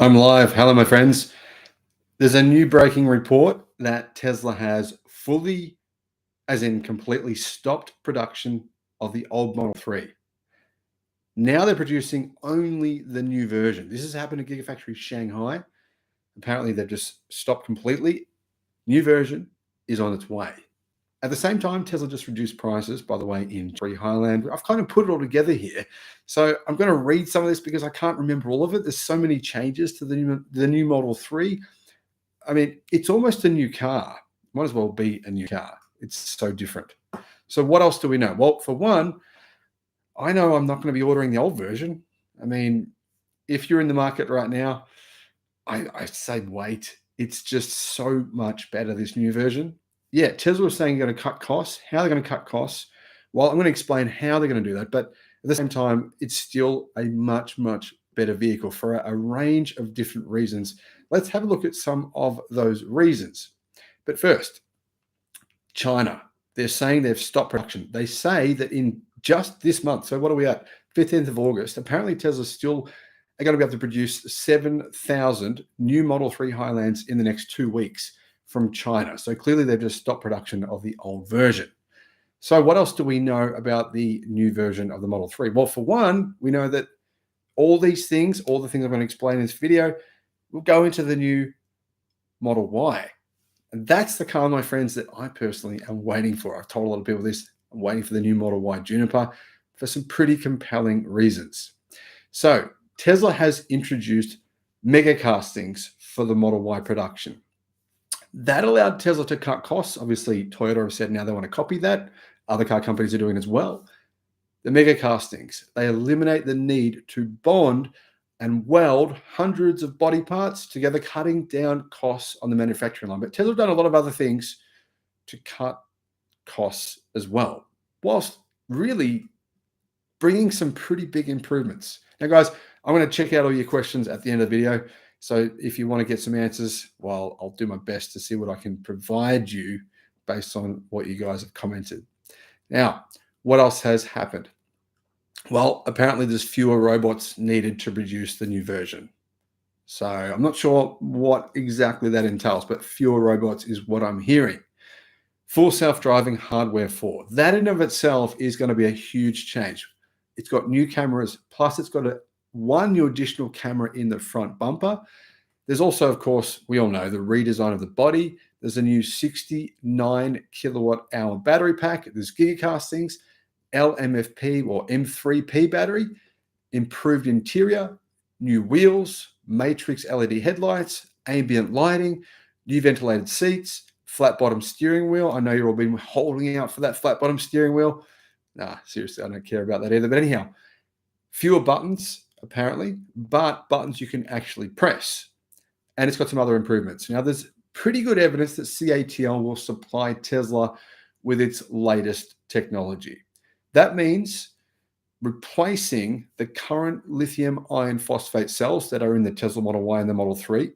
I'm live. Hello, my friends. There's a new breaking report that Tesla has fully, as in completely, stopped production of the old Model 3. Now they're producing only the new version. This has happened at Gigafactory Shanghai. Apparently, they've just stopped completely. New version is on its way. At the same time, Tesla just reduced prices, by the way, in Highland. I've kind of put it all together here. So I'm going to read some of this because I can't remember all of it. There's so many changes to the new Model 3. I mean, it's almost a new car. Might as well be a new car. It's so different. So what else do we know? Well, for one, I know I'm not going to be ordering the old version. I mean, if you're in the market right now, I say wait. It's just so much better, this new version. Yeah, Tesla was saying they're going to cut costs. How are they going to cut costs? Well, I'm going to explain how they're going to do that. But at the same time, it's still a much, much better vehicle for a range of different reasons. Let's have a look at some of those reasons. But first, China. They're saying they've stopped production. They say that in just this month, so what are we at? 15th of August, apparently Tesla's still are going to be able to produce 7,000 new Model 3 Highlands in the next 2 weeks from China. So clearly they've just stopped production of the old version. So what else do we know about the new version of the Model 3? Well, for one, we know that all these things, all the things I'm going to explain in this video, will go into the new Model Y. And that's the car, my friends, that I personally am waiting for. I've told a lot of people this. I'm waiting for the new Model Y Juniper for some pretty compelling reasons. So Tesla has introduced mega castings for the Model Y production. That allowed Tesla to cut costs. Obviously, Toyota have said now they want to copy that. Other car companies are doing as well. The mega castings, they eliminate the need to bond and weld hundreds of body parts together, cutting down costs on the manufacturing line. But Tesla have done a lot of other things to cut costs as well, whilst really bringing some pretty big improvements. Now, guys, I'm going to check out all your questions at the end of the video. So if you want to get some answers, well, I'll do my best to see what I can provide you based on what you guys have commented. Now, what else has happened? Well, apparently there's fewer robots needed to produce the new version. So I'm not sure what exactly that entails, but fewer robots is what I'm hearing. Full self-driving hardware 4. That in of itself is going to be a huge change. It's got new cameras, plus it's got one new additional camera in the front bumper. There's also, of course, we all know, the redesign of the body. There's a new 69 kilowatt hour battery pack. There's gigacastings, LMFP or M3P battery, improved interior, new wheels, matrix LED headlights, ambient lighting, new ventilated seats, flat bottom steering wheel. I know you've all been holding out for that flat bottom steering wheel. Nah, seriously, I don't care about that either. But anyhow, fewer buttons, apparently, but buttons you can actually press. And it's got some other improvements. Now, there's pretty good evidence that CATL will supply Tesla with its latest technology. That means replacing the current lithium iron phosphate cells that are in the Tesla Model Y and the Model 3.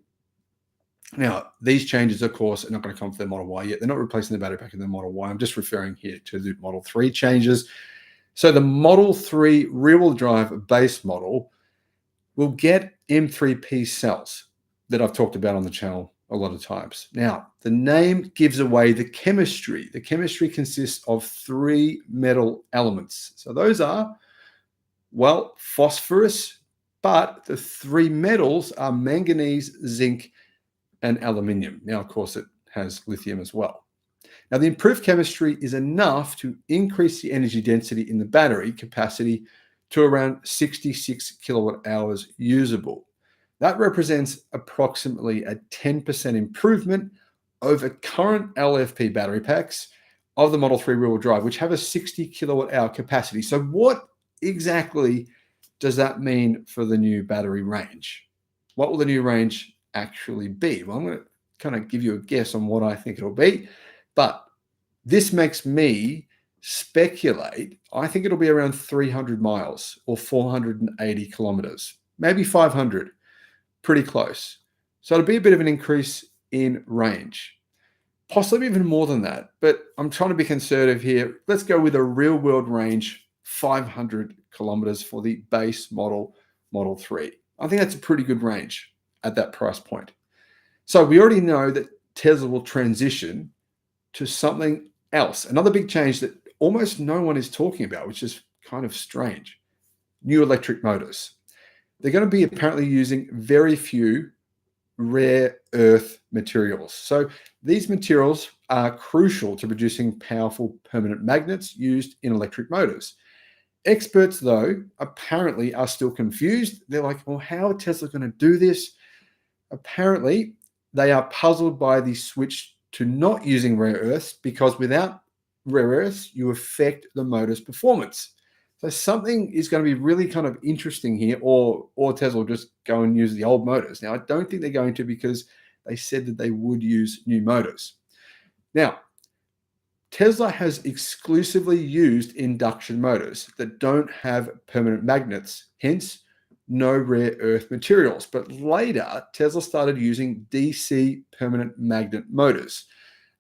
Now, these changes, of course, are not going to come for the Model Y yet. They're not replacing the battery pack in the Model Y. I'm just referring here to the Model 3 changes. So the Model 3 rear-wheel drive base model will get M3P cells that I've talked about on the channel a lot of times. Now, the name gives away the chemistry. The chemistry consists of 3 metal elements. So those are, well, phosphorus, but the 3 metals are manganese, zinc, and aluminium. Now, of course, it has lithium as well. Now, the improved chemistry is enough to increase the energy density in the battery capacity to around 66 kilowatt hours usable. That represents approximately a 10% improvement over current LFP battery packs of the Model 3 rear-wheel drive, which have a 60 kilowatt hour capacity. So what exactly does that mean for the new battery range? What will the new range actually be? Well, I'm going to kind of give you a guess on what I think it'll be, but this makes me speculate. I think it'll be around 300 miles or 480 kilometers, maybe 500. Pretty close. So it'll be a bit of an increase in range, possibly even more than that. But I'm trying to be conservative here. Let's go with a real world range, 500 kilometers for the base model, Model 3. I think that's a pretty good range. at that price point. So we already know that Tesla will transition to something else. Another big change that almost no one is talking about, which is kind of strange. New electric motors. They're going to be apparently using very few rare earth materials. So these materials are crucial to producing powerful permanent magnets used in electric motors. Experts, though, apparently are still confused. They're like, well, how are Tesla going to do this? Apparently, they are puzzled by the switch to not using rare earths because without rare earths, you affect the motor's performance. So something is going to be really kind of interesting here, or Tesla will just go and use the old motors. Now, I don't think they're going to because they said that they would use new motors. Now, Tesla has exclusively used induction motors that don't have permanent magnets, hence no rare earth materials. But later, Tesla started using DC permanent magnet motors.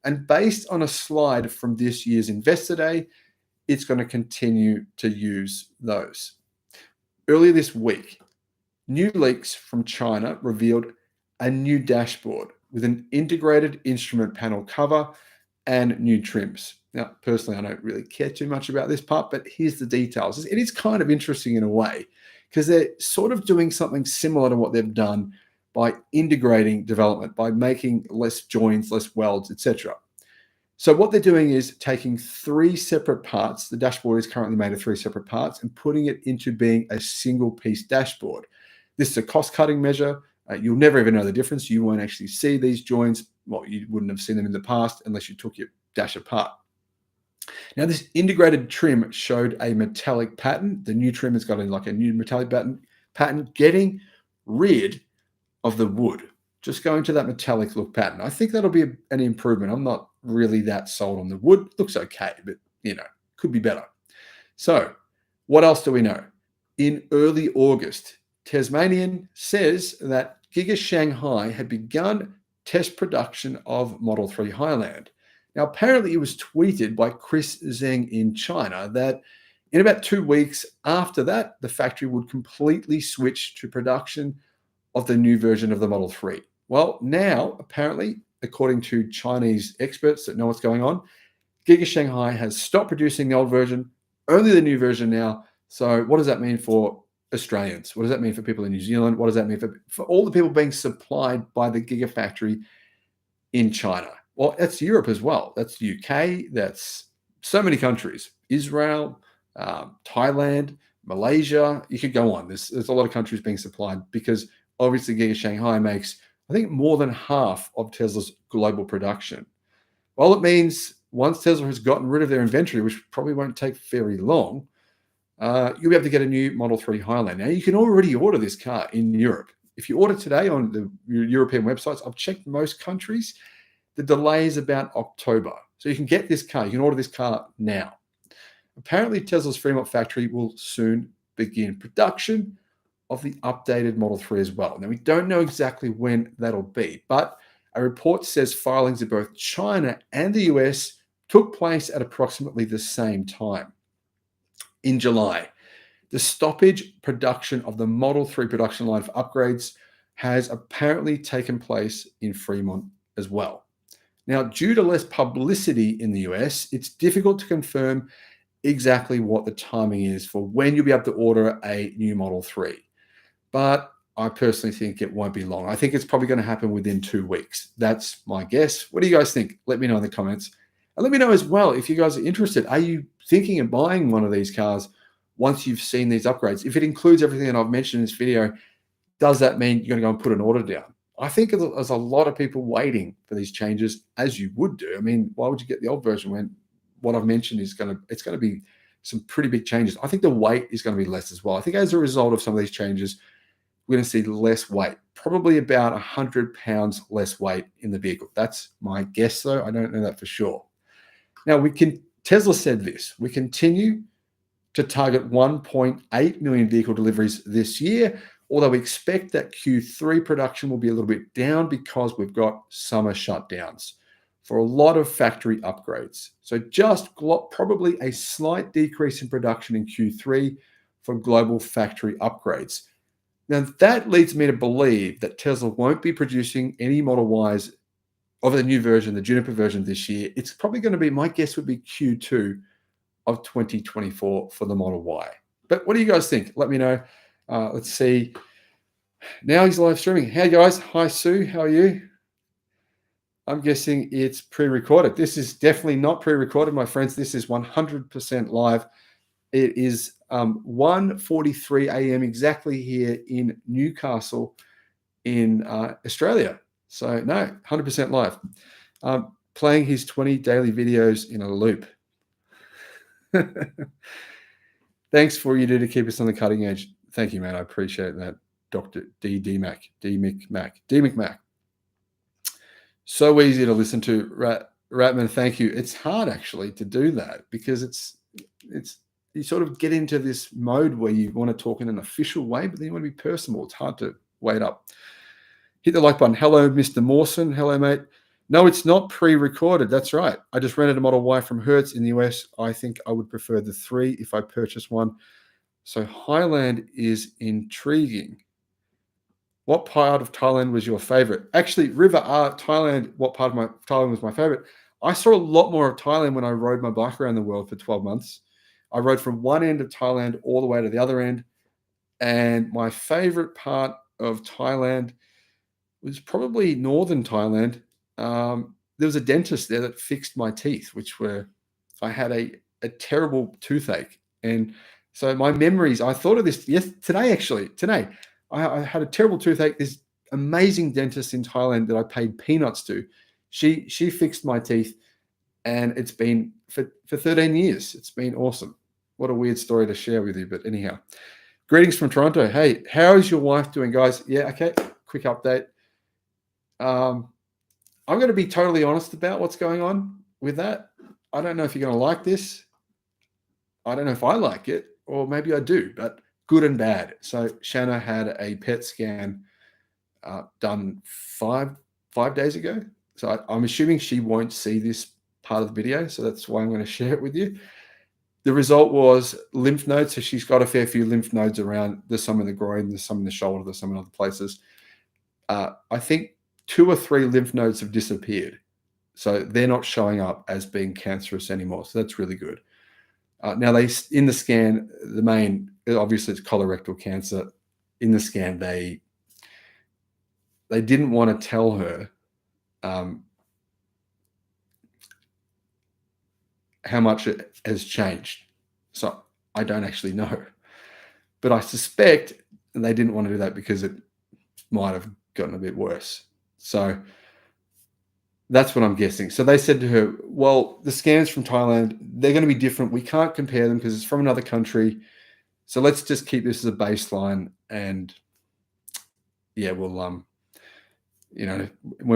And based on a slide from this year's Investor Day, it's going to continue to use those. Earlier this week, new leaks from China revealed a new dashboard with an integrated instrument panel cover and new trims. Now, personally, I don't really care too much about this part, but here's the details. It is kind of interesting in a way because they're sort of doing something similar to what they've done by integrating development, by making less joins, less welds, etc. So what they're doing is taking three separate parts. The dashboard is currently made of three separate parts and putting it into being a single piece dashboard. This is a cost-cutting measure. You'll never even know the difference. You won't actually see these joins. Well, you wouldn't have seen them in the past unless you took your dash apart. Now, this integrated trim showed a metallic pattern. The new trim has got like a new metallic pattern getting rid of the wood, just going to that metallic look pattern. I think that'll be an improvement. I'm not really that sold on the wood. Looks okay, but could be better. So what else do we know? In early August, Tasmanian says that Giga Shanghai had begun test production of Model 3 Highland. Now, apparently it was tweeted by Chris Zheng in China that in about 2 weeks after that, the factory would completely switch to production of the new version of the Model 3. Well, now, apparently, according to Chinese experts that know what's going on, Giga Shanghai has stopped producing the old version, only the new version now. So what does that mean for Australians? What does that mean for people in New Zealand? What does that mean for all the people being supplied by the Gigafactory in China? Well, that's Europe as well. That's the UK. That's so many countries. Israel, Thailand, Malaysia. You could go on. There's a lot of countries being supplied because obviously Giga Shanghai makes, I think, more than half of Tesla's global production. Well, it means once Tesla has gotten rid of their inventory, which probably won't take very long, you'll be able to get a new Model 3 Highland. Now, you can already order this car in Europe. If you order today on the European websites, I've checked most countries, the delay is about October. So you can get this car. You can order this car now. Apparently, Tesla's Fremont factory will soon begin production of the updated Model 3 as well. Now, we don't know exactly when that'll be, but a report says filings in both China and the US took place at approximately the same time. In July, the stoppage production of the Model 3 production line for upgrades has apparently taken place in Fremont as well. Now, due to less publicity in the US, it's difficult to confirm exactly what the timing is for when you'll be able to order a new Model 3. But I personally think it won't be long. I think it's probably going to happen within 2 weeks. That's my guess. What do you guys think? Let me know in the comments. And let me know as well if you guys are interested. Are you thinking of buying one of these cars once you've seen these upgrades? If it includes everything that I've mentioned in this video, does that mean you're going to go and put an order down? I think there's a lot of people waiting for these changes, as you would do. I mean, why would you get the old version when what I've mentioned is going to be some pretty big changes? I think the weight is going to be less as well. I think as a result of some of these changes, we're going to see less weight, probably about 100 pounds less weight in the vehicle. That's my guess, though. I don't know that for sure. Now, Tesla said this: we continue to target 1.8 million vehicle deliveries this year, although we expect that Q3 production will be a little bit down because we've got summer shutdowns for a lot of factory upgrades. So just probably a slight decrease in production in Q3 for global factory upgrades. Now, that leads me to believe that Tesla won't be producing any Model Ys of the new version, the Juniper version this year. It's probably going to be, my guess would be Q2 of 2024 for the Model Y. But what do you guys think? Let me know. Let's see. Now he's live streaming. Hey guys. Hi Sue. How are you? I'm guessing it's pre-recorded. This is definitely not pre-recorded, my friends. This is 100% live. It is 1:43 a.m. exactly here in Newcastle in Australia. So no, 100% live. Playing his 20 daily videos in a loop. Thanks for you do to keep us on the cutting edge. Thank you, man. I appreciate that. Dr. D McMac. So easy to listen to. Ratman, thank you. It's hard actually to do that because it's you sort of get into this mode where you want to talk in an official way, but then you want to be personable. It's hard to wait up. Hit the like button. Hello, Mr. Mawson. Hello, mate. No, it's not pre-recorded. That's right. I just rented a Model Y from Hertz in the US. I think I would prefer the 3 if I purchase one. So Highland is intriguing. What part of Thailand was your favorite? Actually, River Art, Thailand, what part of Thailand was my favorite? I saw a lot more of Thailand when I rode my bike around the world for 12 months. I rode from one end of Thailand all the way to the other end. And my favorite part of Thailand was probably northern Thailand. There was a dentist there that fixed my teeth, I had a terrible toothache. And so my memories, I thought of this today. I had a terrible toothache. This amazing dentist in Thailand that I paid peanuts to, she fixed my teeth, and it's been for 13 years. It's been awesome. What a weird story to share with you, but anyhow. Greetings from Toronto. Hey, how is your wife doing, guys? Yeah, okay. Quick update. I'm going to be totally honest about what's going on with that. I don't know if you're going to like this. I don't know if I like it, or maybe I do, but good and bad. So Shanna had a PET scan done five days ago. So I'm assuming she won't see this part of the video. So that's why I'm going to share it with you. The result was lymph nodes. So she's got a fair few lymph nodes around. There's some in the groin, there's some in the shoulder, there's some in other places. I think 2 or 3 lymph nodes have disappeared. So they're not showing up as being cancerous anymore. So that's really good. Now, in the scan, obviously it's colorectal cancer. In the scan, they didn't want to tell her how much it has changed. So I don't actually know. But I suspect they didn't want to do that because it might have gotten a bit worse. So that's what I'm guessing. So they said to her, well, the scans from Thailand, they're going to be different. We can't compare them because it's from another country. So let's just keep this as a baseline. And yeah, we'll, when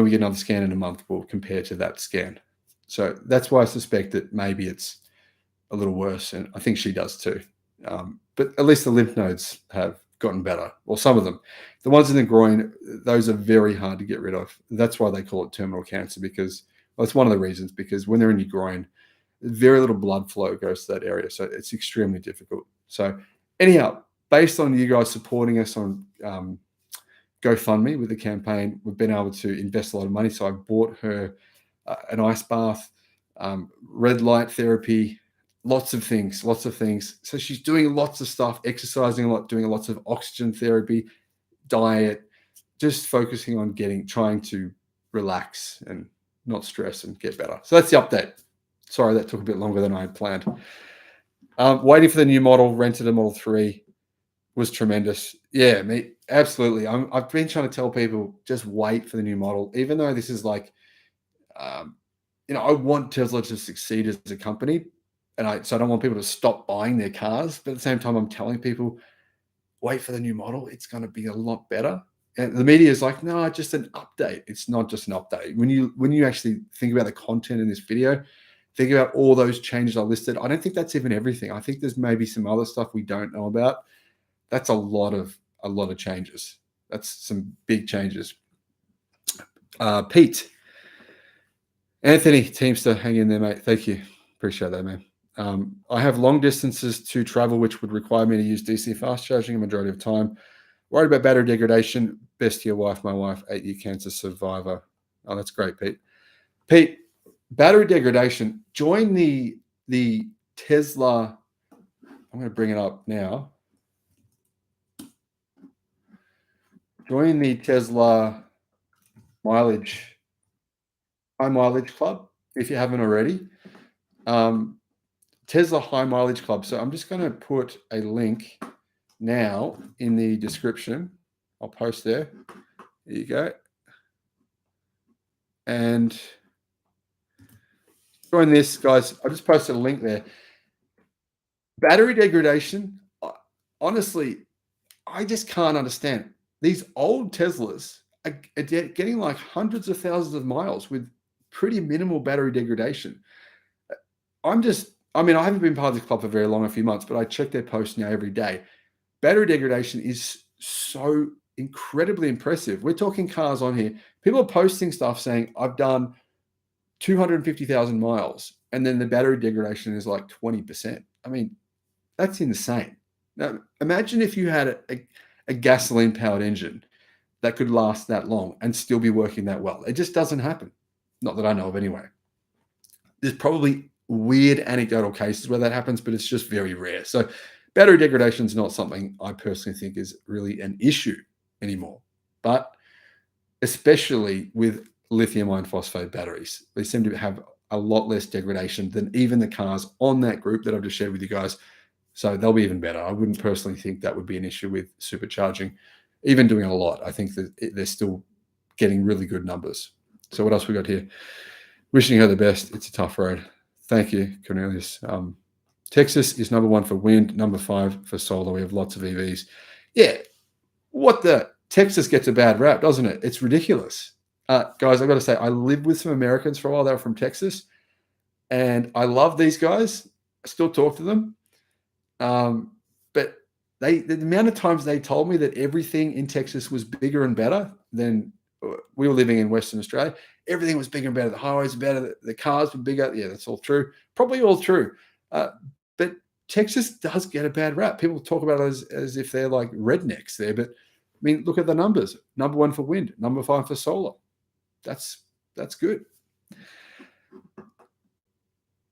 we get another scan in a month, we'll compare to that scan. So that's why I suspect that maybe it's a little worse. And I think she does too. But at least the lymph nodes have gotten better. Well, some of them. The ones in the groin, those are very hard to get rid of. That's why they call it terminal cancer, because it's one of the reasons, because when they're in your groin, very little blood flow goes to that area. So it's extremely difficult. So anyhow, based on you guys supporting us on GoFundMe with the campaign, we've been able to invest a lot of money. So I bought her an ice bath, red light therapy, lots of things. So she's doing lots of stuff, exercising a lot, doing lots of oxygen therapy, diet, just focusing on trying to relax and not stress and get better. So that's the update. Sorry, that took a bit longer than I had planned. Waiting for the new model, rented a Model 3, was tremendous. Yeah, me, absolutely. I've been trying to tell people, just wait for the new model, even though this is like, I want Tesla to succeed as a company. So I don't want people to stop buying their cars. But at the same time, I'm telling people, wait for the new model. It's going to be a lot better. And the media is like, no, just an update. It's not just an update. When you actually think about the content in this video, think about all those changes I listed. I don't think that's even everything. I think there's maybe some other stuff we don't know about. That's a lot of changes. That's some big changes. Pete, Anthony, Teamster, hang in there, mate. Thank you. Appreciate that, man. I have long distances to travel, which would require me to use DC fast charging a majority of time. Worried about battery degradation. Best to your wife, my wife, 8-year cancer survivor. Oh, that's great, Pete. Pete, battery degradation. Join the Tesla. I'm going to bring it up now. Join the Tesla high mileage club if you haven't already. Tesla high mileage club. So I'm just going to put a link now in the description. I'll post there. There you go. And join this, guys. I just posted a link there. Battery degradation. Honestly, I just can't understand. These old Teslas are getting like hundreds of thousands of miles with pretty minimal battery degradation. I haven't been part of this club for very long, a few months, but I check their posts now every day. Battery degradation is so incredibly impressive. We're talking cars on here. People are posting stuff saying, I've done 250,000 miles, and then the battery degradation is like 20%. I mean, that's insane. Now, imagine if you had a gasoline-powered engine that could last that long and still be working that well. It just doesn't happen. Not that I know of anyway. There's probably weird anecdotal cases where that happens, but it's just very rare. So battery degradation is not something I personally think is really an issue anymore. But especially with lithium iron phosphate batteries, they seem to have a lot less degradation than even the cars on that group that I've just shared with you guys. So they'll be even better. I wouldn't personally think that would be an issue with supercharging, even doing a lot. I think that they're still getting really good numbers. So what else we got here? Wishing her the best. It's a tough road. Thank you, Cornelius. Texas is number 1 for wind, number 5 for solar. We have lots of EVs. Yeah, what the? Texas gets a bad rap, doesn't it? It's ridiculous. Guys, I've got to say, I lived with some Americans for a while. They were from Texas. And I love these guys. I still talk to them. But the amount of times they told me that everything in Texas was bigger and better than we were living in Western Australia. Everything was bigger and better. The highways were better. The cars were bigger. Yeah, that's all true. Probably all true. But Texas does get a bad rap. People talk about it as if they're like rednecks there. But, I mean, look at the numbers. Number 1 for wind. Number 5 for solar. That's good.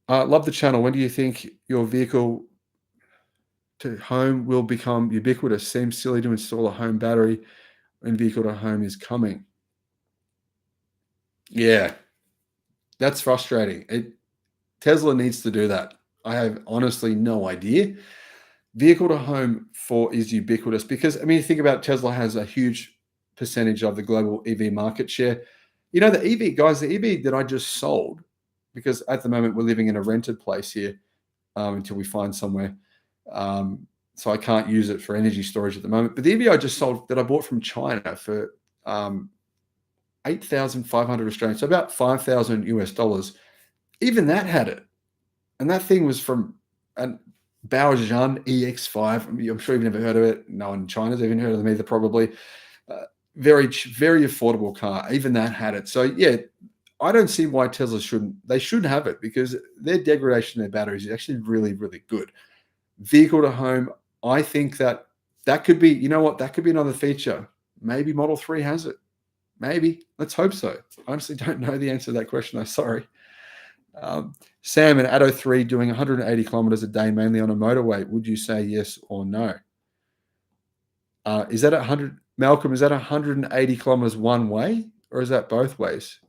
Love the channel. When do you think your vehicle to home will become ubiquitous? Seems silly to install a home battery when vehicle to home is coming. Yeah, that's frustrating. Tesla needs to do that. I have honestly no idea. Vehicle to home is ubiquitous because, I mean, think about Tesla has a huge percentage of the global EV market share. You know, the EV, guys, the EV that I just sold, because at the moment we're living in a rented place here until we find somewhere. So I can't use it for energy storage at the moment. But the EV I just sold that I bought from China for 8,500 Australian, so about $5,000 US. Even that had it. And that thing was from a Baozhan EX5. I mean, I'm sure you've never heard of it. No one in China's even heard of them either, probably. Very, very affordable car. Even that had it. So, yeah, I don't see why Tesla shouldn't. They should have it because their degradation of their batteries is actually really, really good. Vehicle to home, I think that could be, you know what, that could be another feature. Maybe Model 3 has it. Maybe. Let's hope so. I honestly don't know the answer to that question. I'm sorry. Sam, an Atto 3 doing 180 kilometers a day, mainly on a motorway. Would you say yes or no? Is that 100? Malcolm, is that 180 kilometers one way, or is that both ways?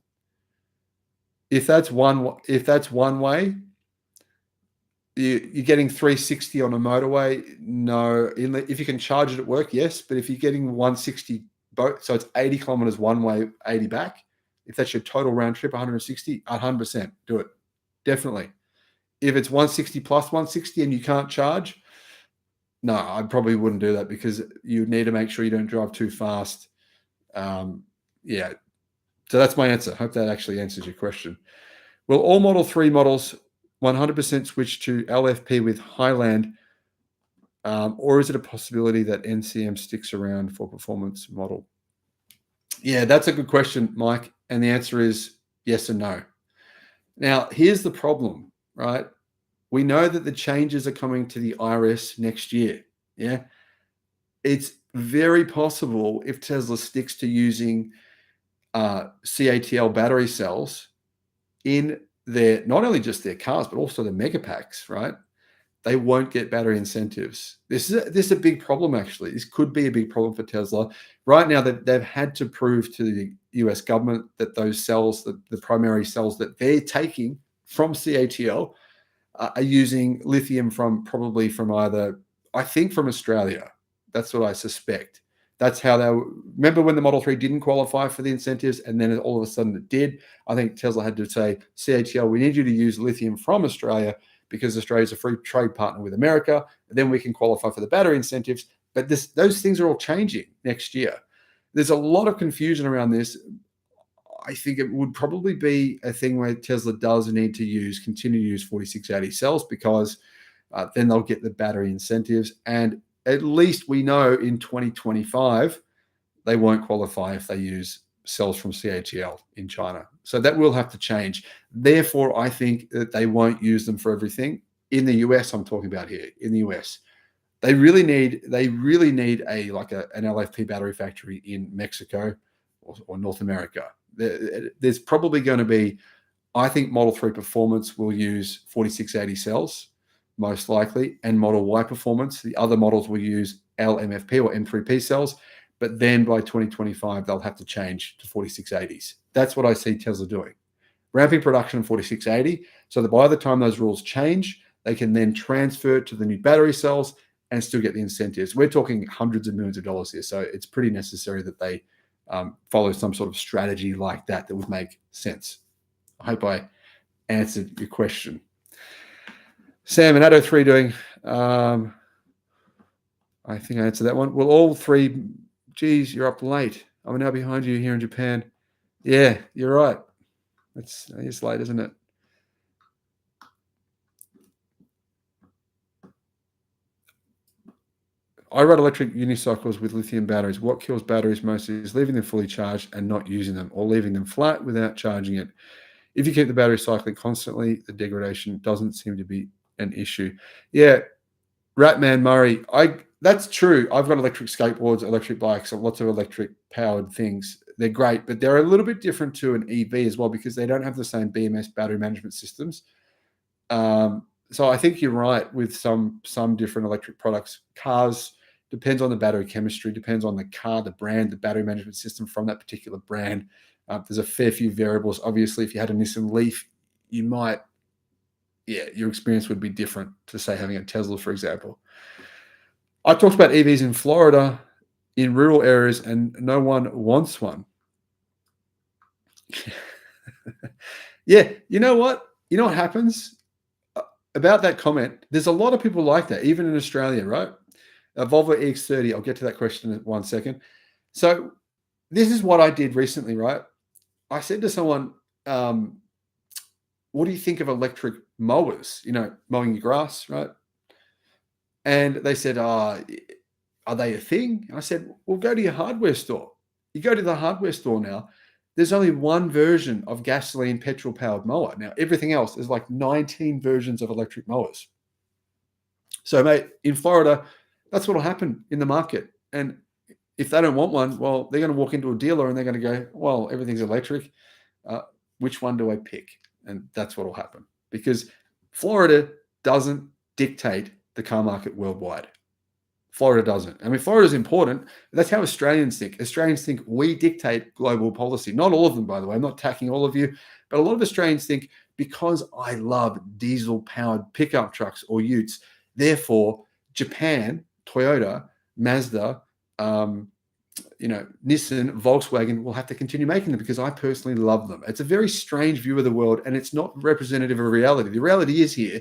If that's one way, you're getting 360 on a motorway. No, if you can charge it at work, yes. But if you're getting 160 both, so it's 80 kilometers one way, 80 back. If that's your total round trip, 160, 100% do it. Definitely. If it's 160 plus 160 and you can't charge, no, I probably wouldn't do that because you need to make sure you don't drive too fast. Yeah. So that's my answer. Hope that actually answers your question. Will all Model 3 models 100% switch to LFP with Highland, or is it a possibility that NCM sticks around for performance model? Yeah, that's a good question, Mike. And the answer is yes and no. Now, here's the problem, right? We know that the changes are coming to the IRS next year. Yeah. It's very possible if Tesla sticks to using CATL battery cells in their, not only just their cars, but also the mega packs, right? They won't get battery incentives. This is a big problem, actually. This could be a big problem for Tesla. Right now, they've had to prove to the US government that those cells, the primary cells that they're taking from CATL, are using lithium probably from either, I think, from Australia. That's what I suspect. That's how remember when the Model 3 didn't qualify for the incentives and then all of a sudden it did? I think Tesla had to say, CATL, we need you to use lithium from Australia because Australia is a free trade partner with America. Then we can qualify for the battery incentives. But those things are all changing next year. There's a lot of confusion around this. I think it would probably be a thing where Tesla does need to continue to use 4680 cells because then they'll get the battery incentives. And at least we know in 2025, they won't qualify if they use cells from CATL in China. So that will have to change. Therefore, I think that they won't use them for everything. In the US, I'm talking about here, in the US. They really need an LFP battery factory in Mexico or North America. There's probably going to be, I think Model 3 Performance will use 4680 cells, most likely, and Model Y Performance. The other models will use LMFP or M3P cells, but then by 2025, they'll have to change to 4680s. That's what I see Tesla doing. Ramping production of 4680, so that by the time those rules change, they can then transfer to the new battery cells and still get the incentives. We're talking hundreds of millions of dollars here, so it's pretty necessary that they follow some sort of strategy like that would make sense. I hope I answered your question. Sam and Addo 3 doing, I think I answered that one. Will all three, geez, you're up late. I'm now behind you here in Japan. Yeah, you're right. It's late, isn't it? I ride electric unicycles with lithium batteries. What kills batteries most is leaving them fully charged and not using them, or leaving them flat without charging it. If you keep the battery cycling constantly, the degradation doesn't seem to be an issue. Yeah, Ratman Murray, that's true. I've got electric skateboards, electric bikes, and lots of electric powered things. They're great, but they're a little bit different to an EV as well because they don't have the same BMS battery management systems. So I think you're right with some different electric products. Cars, depends on the battery chemistry, depends on the car, the brand, the battery management system from that particular brand. There's a fair few variables. Obviously, if you had a Nissan Leaf, your experience would be different to, say, having a Tesla, for example. I talked about EVs in Florida, in rural areas, and no one wants one. Yeah, you know what? You know what happens? About that comment, there's a lot of people like that, even in Australia, right? Volvo X30, I'll get to that question in 1 second. So this is what I did recently, right? I said to someone, what do you think of electric mowers, mowing your grass, right? And they said, are they a thing? And I said, well, go to your hardware store. You go to the hardware store now, there's only one version of gasoline petrol-powered mower. Now, everything else is like 19 versions of electric mowers. So, mate, in Florida, that's what will happen in the market. And if they don't want one, well, they're going to walk into a dealer and they're going to go, well, everything's electric. Which one do I pick? And that's what will happen. Because Florida doesn't dictate the car market worldwide. Florida doesn't. I mean, Florida is important. That's how Australians think. Australians think we dictate global policy. Not all of them, by the way. I'm not attacking all of you. But a lot of Australians think because I love diesel-powered pickup trucks or utes, therefore Japan, Toyota, Mazda, Nissan, Volkswagen will have to continue making them because I personally love them. It's a very strange view of the world, and it's not representative of reality. The reality is here,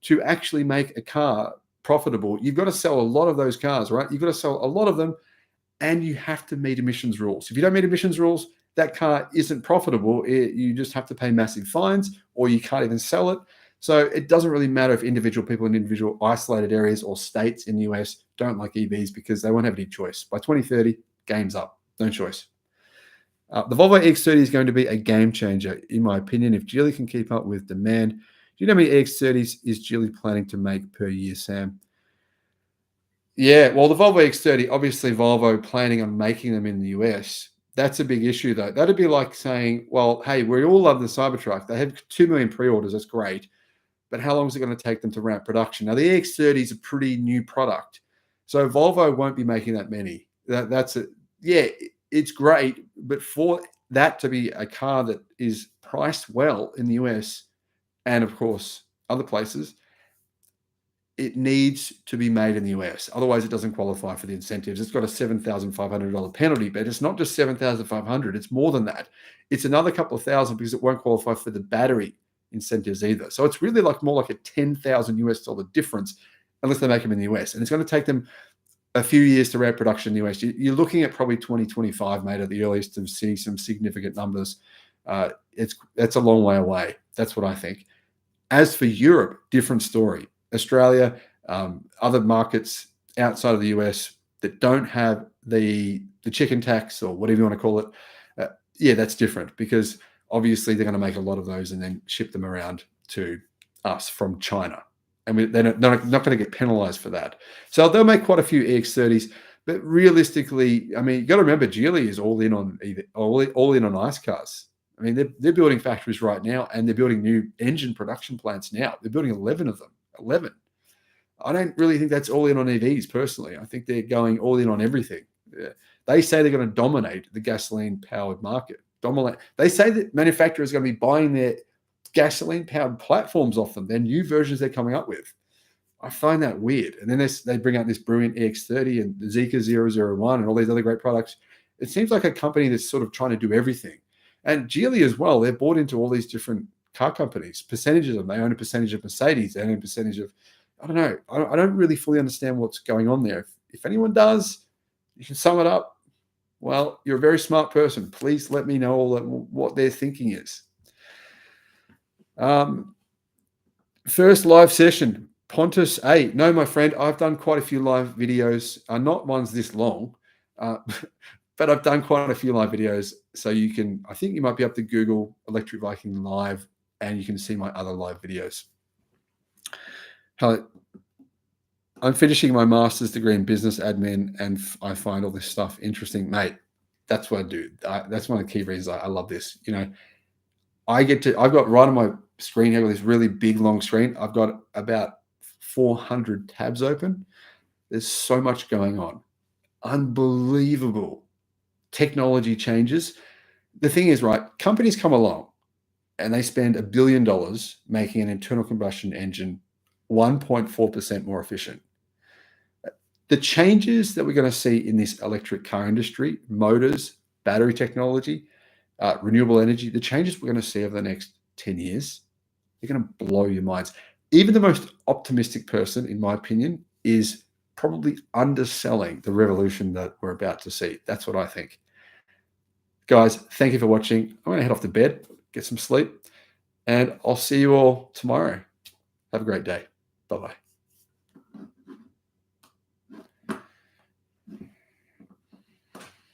to actually make a car profitable, you've got to sell a lot of those cars, right? You've got to sell a lot of them, and you have to meet emissions rules. If you don't meet emissions rules, that car isn't profitable. You just have to pay massive fines, or you can't even sell it. So it doesn't really matter if individual people in individual isolated areas or states in the US don't like EVs because they won't have any choice. By 2030, game's up. No choice. The Volvo X30 is going to be a game changer, in my opinion, if Geely can keep up with demand. Do you know how many X30s is Geely planning to make per year, Sam? Yeah, well, the Volvo X30, obviously Volvo planning on making them in the US. That's a big issue, though. That'd be like saying, well, hey, we all love the Cybertruck. They have 2 million pre-orders. That's great. But how long is it going to take them to ramp production? Now, the EX30 is a pretty new product. So Volvo won't be making that many. That's it. Yeah, it's great. But for that to be a car that is priced well in the US and, of course, other places, it needs to be made in the US. Otherwise, it doesn't qualify for the incentives. It's got a $7,500 penalty, but it's not just 7,500. It's more than that. It's another couple of thousand because it won't qualify for the battery incentives either. So it's really like more like a 10,000 US dollar difference unless they make them in the US. And it's going to take them a few years to ramp production in the US. You're looking at probably 2025, mate, at the earliest to see some significant numbers. That's a long way away. That's what I think. As for Europe, different story. Australia, other markets outside of the US that don't have the chicken tax or whatever you want to call it, yeah, that's different because obviously they're going to make a lot of those and then ship them around to us from China. And they're not going to get penalized for that. So they'll make quite a few EX30s. But realistically, I mean, you got to remember, Geely is all in on ICE cars. I mean, they're building factories right now, and they're building new engine production plants now. They're building 11 of them. 11. I don't really think that's all in on EVs personally. I think they're going all in on everything. They say they're going to dominate the gasoline-powered market. They say that manufacturers are going to be buying their gasoline-powered platforms off them. Their new versions they're coming up with. I find that weird. And then they bring out this brilliant EX30 and the Zeekr 001 and all these other great products. It seems like a company that's sort of trying to do everything. And Geely as well, they're bought into all these different car companies, percentages of them. They own a percentage of Mercedes. They own a percentage of, I don't know. I don't really fully understand what's going on there. If anyone does, you can sum it up. Well, you're a very smart person. Please let me know what their thinking is. First live session, Pontus 8. No, my friend, I've done quite a few live videos, not ones this long, but I've done quite a few live videos. So you can, I think you might be able to Google Electric Viking live and you can see my other live videos. I'm finishing my master's degree in business admin and I find all this stuff interesting. Mate, that's what I do. That's one of the key reasons I love this. You know, I've got right on my screen here with this really big, long screen. I've got about 400 tabs open. There's so much going on. Unbelievable technology changes. The thing is, right, companies come along and they spend $1 billion making an internal combustion engine 1.4% more efficient. The changes that we're going to see in this electric car industry, motors, battery technology, renewable energy, the changes we're going to see over the next 10 years, they're going to blow your minds. Even the most optimistic person, in my opinion, is probably underselling the revolution that we're about to see. That's what I think. Guys, thank you for watching. I'm going to head off to bed, get some sleep, and I'll see you all tomorrow. Have a great day. Bye-bye.